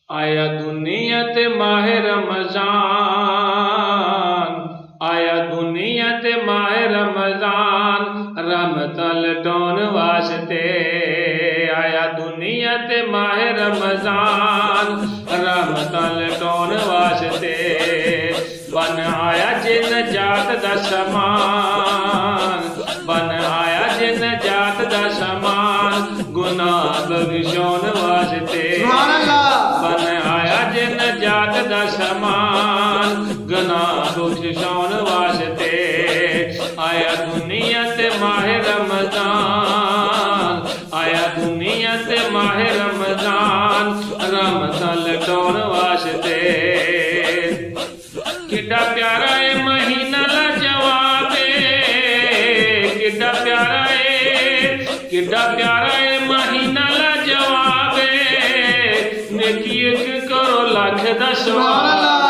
आया दुनिया ते माहे रमजान, आया दुनिया ते माहे रमजान, रहमतां लटाउण वास्ते। आया दुनिया ते माहे रमजान, रहमतां लटाउण वास्ते। बन आया जे नजात दा समान, बन आया जे नजात दा समान, गुनाह बख्शाउण वास्ते। बन आया जे नजात दा समान, गुनाह बख्शाउण वास्ते। आया दुनिया ते माहे रमजान, आया दुनिया ते माहे रमजान, रहमतां लटाउण वास्ते। किड्डा प्यारा है महीना लाजवाब, किड्डा प्यारा है, किड्डा प्यारा है महीना लाजवाब। नेकी एक करो लख दा सवाब।